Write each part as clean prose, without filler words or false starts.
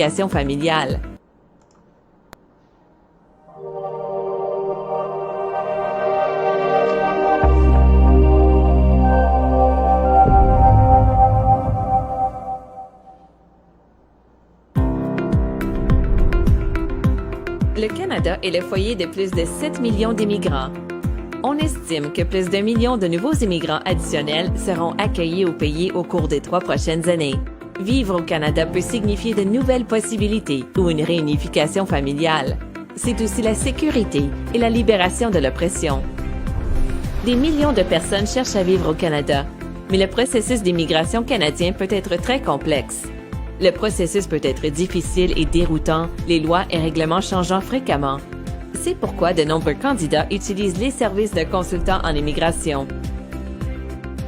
réunification familiale. Le Canada est le foyer de plus de 7 millions d'immigrants. On estime que plus d'1 million de nouveaux immigrants additionnels seront accueillis au pays au cours des 3 prochaines années. Vivre au Canada peut signifier de nouvelles possibilités ou une réunification familiale. C'est aussi la sécurité et la libération de l'oppression. Des millions de personnes cherchent à vivre au Canada, mais le processus d'immigration canadien peut être très complexe. Le processus peut être difficile et déroutant, les lois et règlements changeant fréquemment. C'est pourquoi de nombreux candidats utilisent les services de consultants en immigration.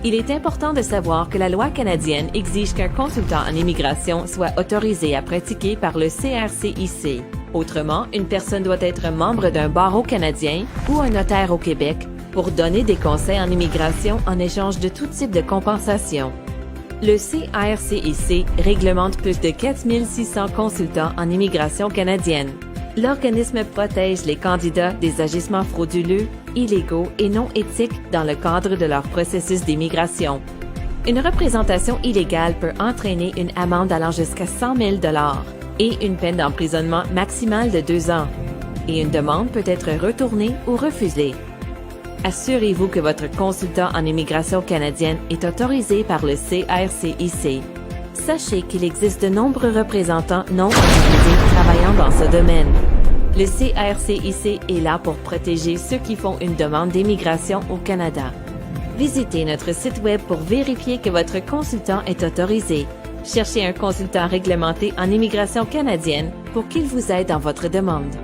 Il est important de savoir que la loi canadienne exige qu'un consultant en immigration soit autorisé à pratiquer par le CRCIC. Autrement, une personne doit être membre d'un barreau canadien ou un notaire au Québec pour donner des conseils en immigration en échange de tout type de compensation. Le CRCIC réglemente plus de 4600 consultants en immigration canadienne. L'organisme protège les candidats des agissements frauduleux, illégaux et non éthiques dans le cadre de leur processus d'immigration. Une représentation illégale peut entraîner une amende allant jusqu'à 100 000 $ et une peine d'emprisonnement maximale de 2 ans. Et une demande peut être retournée ou refusée. Assurez-vous que votre consultant en immigration canadienne est autorisé par le CRCIC. Sachez qu'il existe de nombreux représentants non accrédités travaillant dans ce domaine. Le CRCIC est là pour protéger ceux qui font une demande d'immigration au Canada. Visitez notre site web pour vérifier que votre consultant est autorisé. Cherchez un consultant réglementé en immigration canadienne pour qu'il vous aide dans votre demande.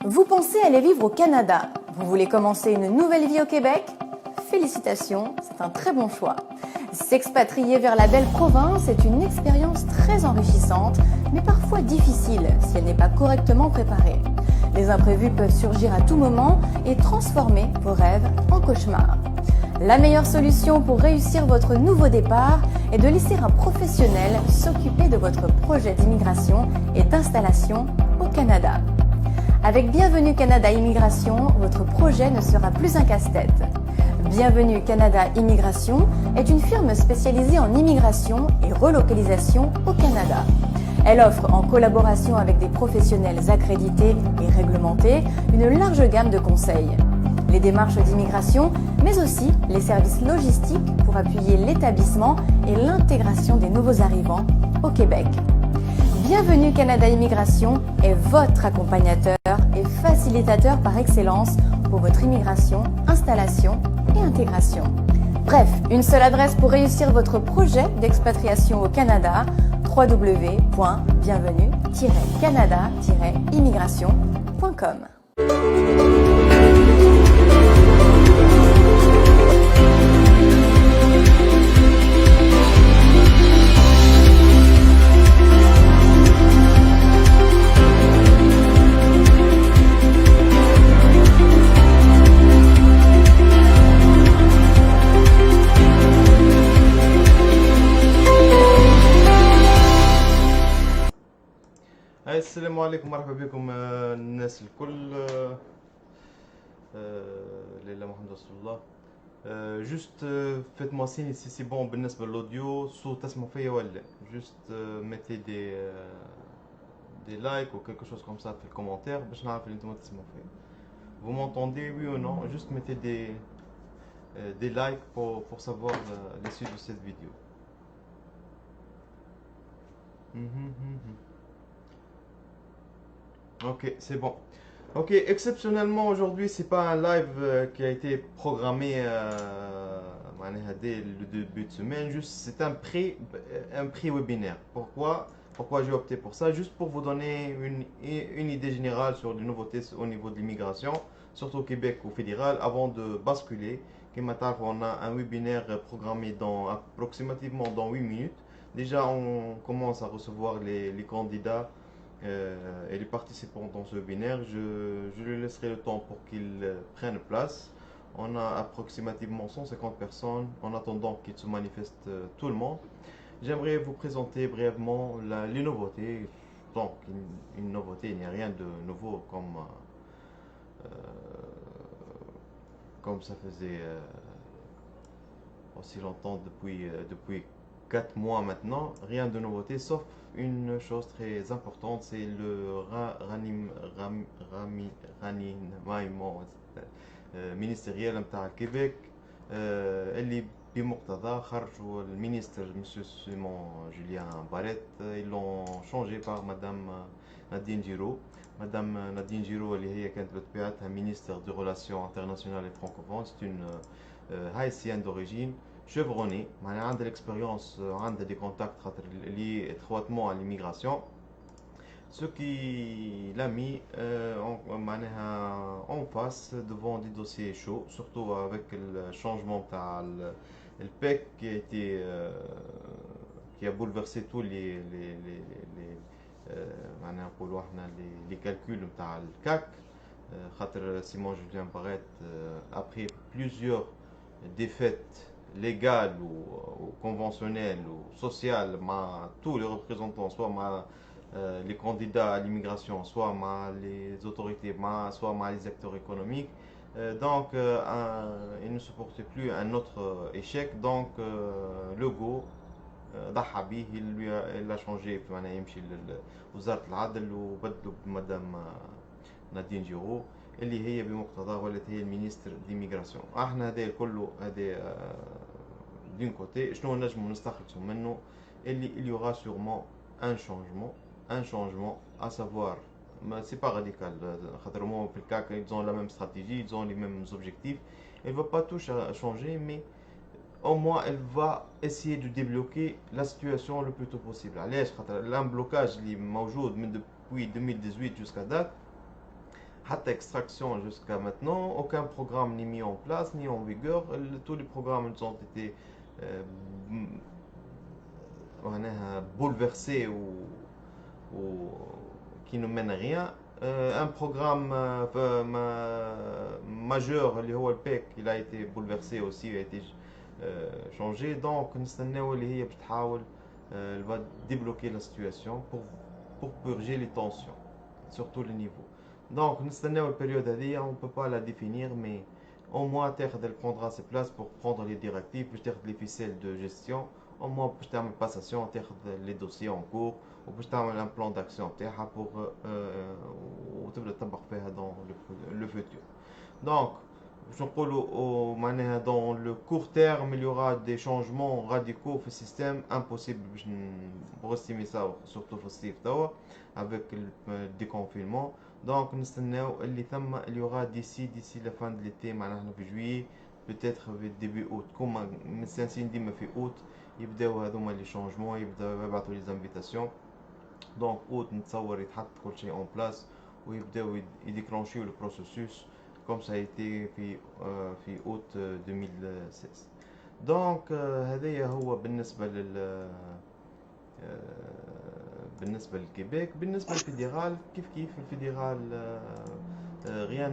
Vous pensez aller vivre au Canada? Vous voulez commencer une nouvelle vie au Québec? félicitations, c'est un très bon choix. S'expatrier vers la belle province est une expérience très enrichissante, mais parfois difficile si elle n'est pas correctement préparée. Les imprévus peuvent surgir à tout moment et transformer vos rêves en cauchemars. La meilleure solution pour réussir votre nouveau départ est de laisser un professionnel s'occuper de votre projet d'immigration et d'installation au Canada. Avec Bienvenue Canada Immigration, votre projet ne sera plus un casse-tête. Bienvenue Canada Immigration est une firme spécialisée en immigration et relocalisation au Canada. Elle offre, en collaboration avec des professionnels accrédités et réglementés, une large gamme de conseils. Les démarches d'immigration, mais aussi les services logistiques pour appuyer l'établissement et l'intégration des nouveaux arrivants au Québec. Bienvenue Canada Immigration est votre accompagnateur et facilitateur par excellence pour votre immigration, installation et intégration. Bref, une seule adresse pour réussir votre projet d'expatriation au Canada, www.bienvenue-canada-immigration.com. السلام عليكم، مرحبا بكم الناس الكل. لله محمد رسول الله. جوست فaites moi signe si c'est bon بالنسبة للأوديو، صوت تسمعوا فيا ولا. Juste mettez des likes ou quelque chose comme ça في الكومنتير باش نعرف اللي انتم تسمعوا فيا. Vous m'entendez, oui ou non? Juste mettez des likes pour savoir l'issue de cette vidéo. Ok, c'est bon. Ok, exceptionnellement aujourd'hui, c'est pas un live qui a été programmé dès le début de semaine. Juste, c'est un pré-webinaire. Pourquoi j'ai opté pour ça? Juste pour vous donner une idée générale sur les nouveautés au niveau de l'immigration, surtout au Québec, au fédéral, avant de basculer. Comme on a un webinaire programmé approximativement dans 8 minutes. Déjà, on commence à recevoir les candidats et les participants dans ce webinaire. Je lui laisserai le temps pour qu'ils prennent place. On a approximativement 150 personnes en attendant qu'il se manifeste tout le monde. J'aimerais vous présenter brièvement les nouveautés. Donc, une nouveauté, il n'y a rien de nouveau comme ça faisait aussi longtemps depuis 4 mois maintenant. Rien de nouveauté, sauf une chose très importante, c'est le ranimaiement ministériel نتاع الكيبيك اللي بمقتضى خرجوا المينستر مسيو سيمون جوليان باريت. ils l'ont changé par madame Nadine Giraud. Madame Nadine Giraud اللي هي كانت بطبيعتها ministre des relations internationales et francophones. C'est une haïtienne d'origine chevronnée, معناها عندها l'expérience, عندها des contacts liés étroitement à l'immigration, ce qui l'a mis en face devant des dossiers chauds, surtout avec le changement de le PEC qui a bouleversé tous les calculs de le CAC. Simon Julien Barrett, après plusieurs défaites légales ou conventionnelles ou sociales, tous les représentants, soit les candidats à l'immigration, soit les autorités, soit les acteurs économiques. Donc, il ne supportait plus un autre échec. Donc, le go ضحى به. il a changé يمشي لوزارة العدل وبدلوا بمدام نادين جيرو اللي هي بمقتضاه ولات هي المينستر ديميغراسيون. احنا هذا كله هذا دون كوتي. شنو نجمو نستخلصوا منه؟ اللي il y aura sûrement un changement à savoir, c'est pas radical. خاطر هما في الكاك ils ont la même stratégie, ils ont les mêmes objectifs. Elle va pas tout changer, mais au moins elle va essayer de débloquer la situation le plus tôt possible. علاش؟ خاطر l'un blocage اللي موجود من depuis 2018 jusqu'à date حتى extraction jusqu'à maintenant, aucun programme n'est mis en place, ni en vigueur. Tous les programmes ont été bouleversés ou qui ne mènent à rien. Un programme majeur, le PEC, il a été bouleversé aussi, il a été changé. Donc, نستناو اللي هي بتحاول elle va débloquer la situation pour purger les tensions sur tous les niveaux. Donc, نستناو البériode هذه, on ne peut pas la définir, mais au moins elle prendra ses places pour prendre les directives, باش تاخذ les ficelles de gestion, au moins باش تعمل passation, تاخذ les dossiers en cours, وباش تعمل un plan d'action تاعها pour وتبدا تطبق فيها dans le futur. Donc, je pense dans le court terme, il y aura des changements radicaux au système, impossible pour estimer ça, surtout avec le déconfinement. Donc, il y aura d'ici la fin de l'été, en juillet, peut-être début août. Comme fait août, il y a les changements, il y a les invitations. Donc, août, il y a en place, où il déclenche le processus. Comme ça a été في août 2016. Donc هذايا هو بالنسبة للكيبيك. بالنسبة للفيدرال كيف الفيدرال rien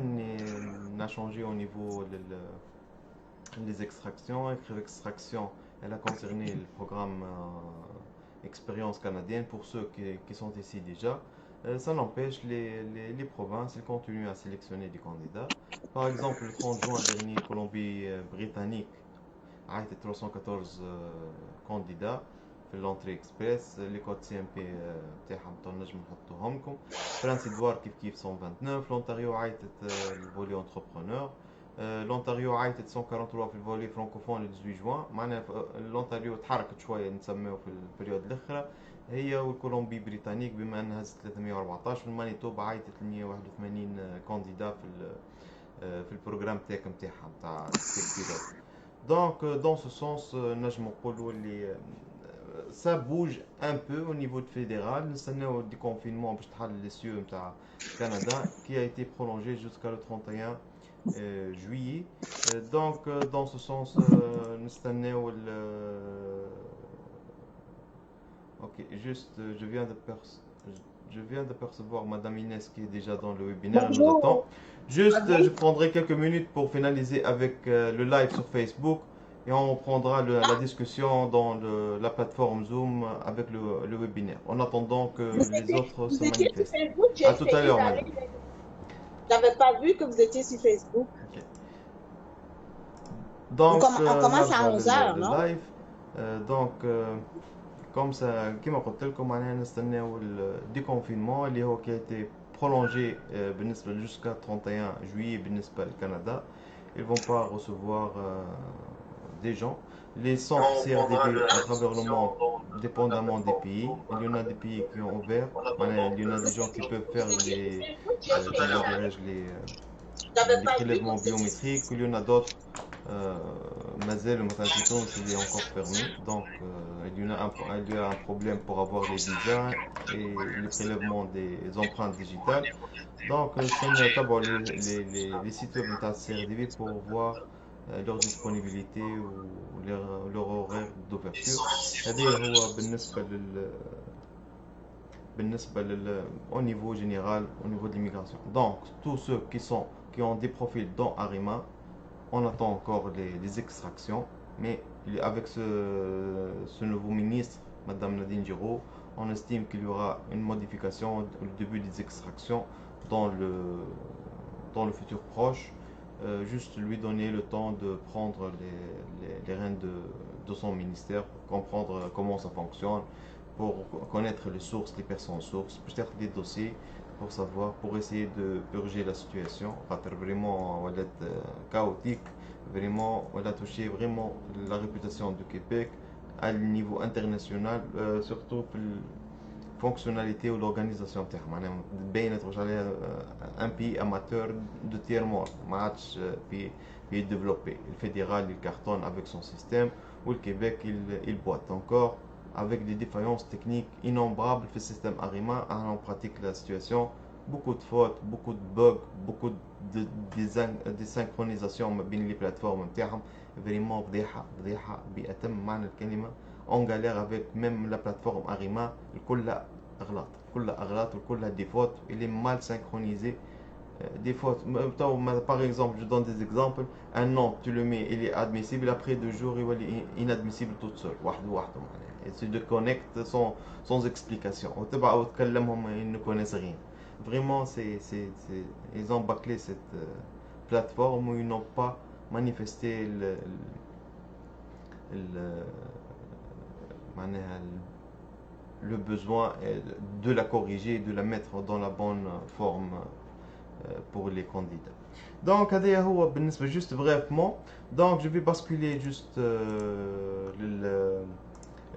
n'a changé au niveau des extractions. L'extraction, elle a concerné le programme Expérience canadienne pour ceux qui sont ici déjà. Ça n'empêche, les provinces, elles continuent à sélectionner des candidats. Par exemple, le 30 juin dernier, Colombie-Britannique a été 314 candidats في l'entrée express. Les codes CMP تاعهم نجم نحطوهم لكم. France-Édouard كيف 129. L'Ontario a été le volet entrepreneur. l'Ontario a été 143 في الفولي francophone le 18 juin. معناها l'Ontario تحركت شوية نسميه في البريود الأخرى. هي والكولومبي بريطانيك بما انها 314. في المانيتوبا عايدت 381 كانديدا في البروغرام تاعهم تاع السيكتيرات. دونك دون سو سونس نجم نقولوا اللي ça bouge un peu au niveau fédéral. نستناو الديكونفينمون باش تحل لي سيو نتاع كندا qui a été prolongé jusqu'à le 31 juillet. Donc dans ce sens نستناو Ok, juste, je viens de percevoir Madame Inès qui est déjà dans le webinaire, elle nous attend. Juste, je prendrai quelques minutes pour finaliser avec le live sur Facebook et on prendra la discussion dans la plateforme Zoom avec le webinaire, en attendant que les autres se manifestent. À tout à l'heure, madame. J'avais pas vu que vous étiez sur Facebook. Okay. Donc, on commence à 11h, non? Live. Donc, comme ça, كما قلت لكم معناها نستناو الديكونفينمون اللي هو qui a été prolongé بالنسبة jusqu'à 31 juillet بالنسبة للكندا. Ils vont pas recevoir des gens. Les centres CRDB à travers le monde, dépendamment des pays. Il y en a des pays qui ont ouvert. Il y en a des gens qui peuvent faire les prélèvements biométriques. Il y en a d'autres. Mazel, le il est encore fermé, donc il y a un problème pour avoir les visas et le prélèvement des empreintes digitales. Donc, c'est d'abord les sites web de CRDB pour voir leur disponibilité ou leur horaire d'ouverture. Au niveau général, au niveau de l'immigration. Donc, tous ceux qui ont des profils dans Arima, on attend encore les extractions, mais avec ce nouveau ministre, Madame Nadine Giraud, on estime qu'il y aura une modification au début des extractions dans le futur proche. Juste lui donner le temps de prendre les rênes de son ministère, pour comprendre comment ça fonctionne, pour connaître les sources, les personnes sources, peut-être des dossiers, pour savoir, pour essayer de purger la situation. Vraiment chaotique, vraiment, on a touché vraiment la réputation du Québec à niveau international, surtout pour la fonctionnalité ou l'organisation. Un pays amateur de tiers-monde, match pays développé. Le fédéral, il cartonne avec son système, ou le Québec, il boite encore, avec des défaillances techniques innombrables في السيستم Arima. On pratique la situation beaucoup de fautes, beaucoup de bugs, beaucoup de désynchronisation ما بين les plateformes نتاعهم. Vraiment فضيحة بأتم معنى الكلمة. On galère avec même la plateforme Arima, كلها أغلاط وكلها des fautes. Il est mal synchronisé. Des fautes. Par exemple, je donne des exemples. Un nom, tu le mets, il est admissible. Après 2 jours, il est inadmissible tout seul. Il se déconnecte sans explication. Ils ne connaissent rien. Vraiment, ils ont bâclé cette plateforme où ils n'ont pas manifesté le besoin de la corriger, de la mettre dans la bonne forme pour les candidats. Donc, هذا هو بالنسبة juste brièvement. Donc, je vais basculer juste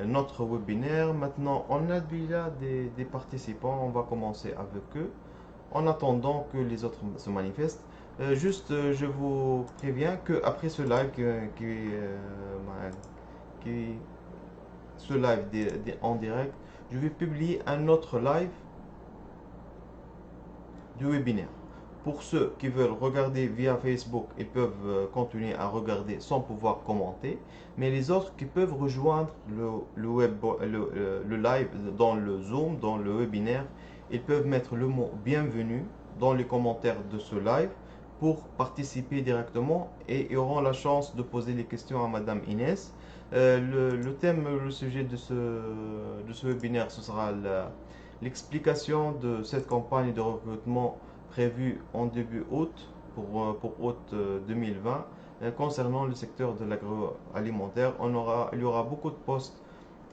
notre webinaire. Maintenant, on a déjà des participants. On va commencer avec eux en attendant que les autres se manifestent. Je vous préviens que après ce live ce live en direct, je vais publier un autre live du webinaire. Pour ceux qui veulent regarder via Facebook, ils peuvent continuer à regarder sans pouvoir commenter. Mais les autres qui peuvent rejoindre le live dans le Zoom, dans le webinaire, ils peuvent mettre le mot bienvenue dans les commentaires de ce live pour participer directement et ils auront la chance de poser les questions à Madame Inès. Le thème, le sujet de ce webinaire, ce sera l'explication de cette campagne de recrutement prévue en début août, pour août 2020, concernant le secteur de l'agroalimentaire. Il y aura beaucoup de postes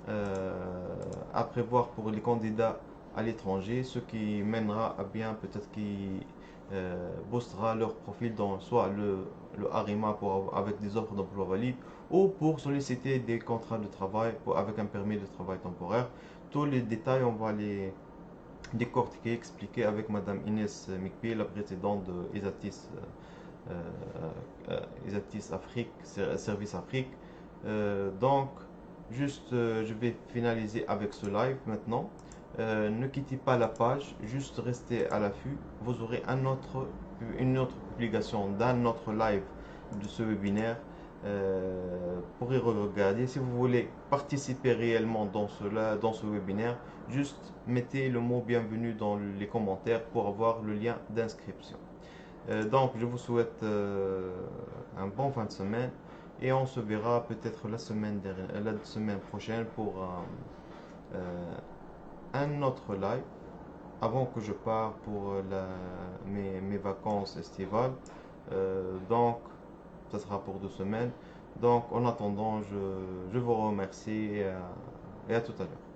à prévoir pour les candidats à l'étranger, ce qui mènera à bien, peut-être qui boostera leur profil dans soit le Arima avec des offres d'emploi valides ou pour solliciter des contrats de travail avec un permis de travail temporaire. Tous les détails, on va les décortiquer, expliquer avec Madame Inès Mikpi, la présidente de Isatis Afrique, Service Afrique. Donc, je vais finaliser avec ce live maintenant. Ne quittez pas la page, juste restez à l'affût. Vous aurez une autre publication d'un autre live de ce webinaire pour y regarder. Si vous voulez participer réellement dans ce webinaire, juste mettez le mot bienvenue dans les commentaires pour avoir le lien d'inscription. Donc je vous souhaite un bon fin de semaine et on se verra peut-être la semaine prochaine pour un autre live avant que je parte pour mes vacances estivales. Donc ça sera pour 2 semaines. Donc en attendant, je vous remercie et à tout à l'heure.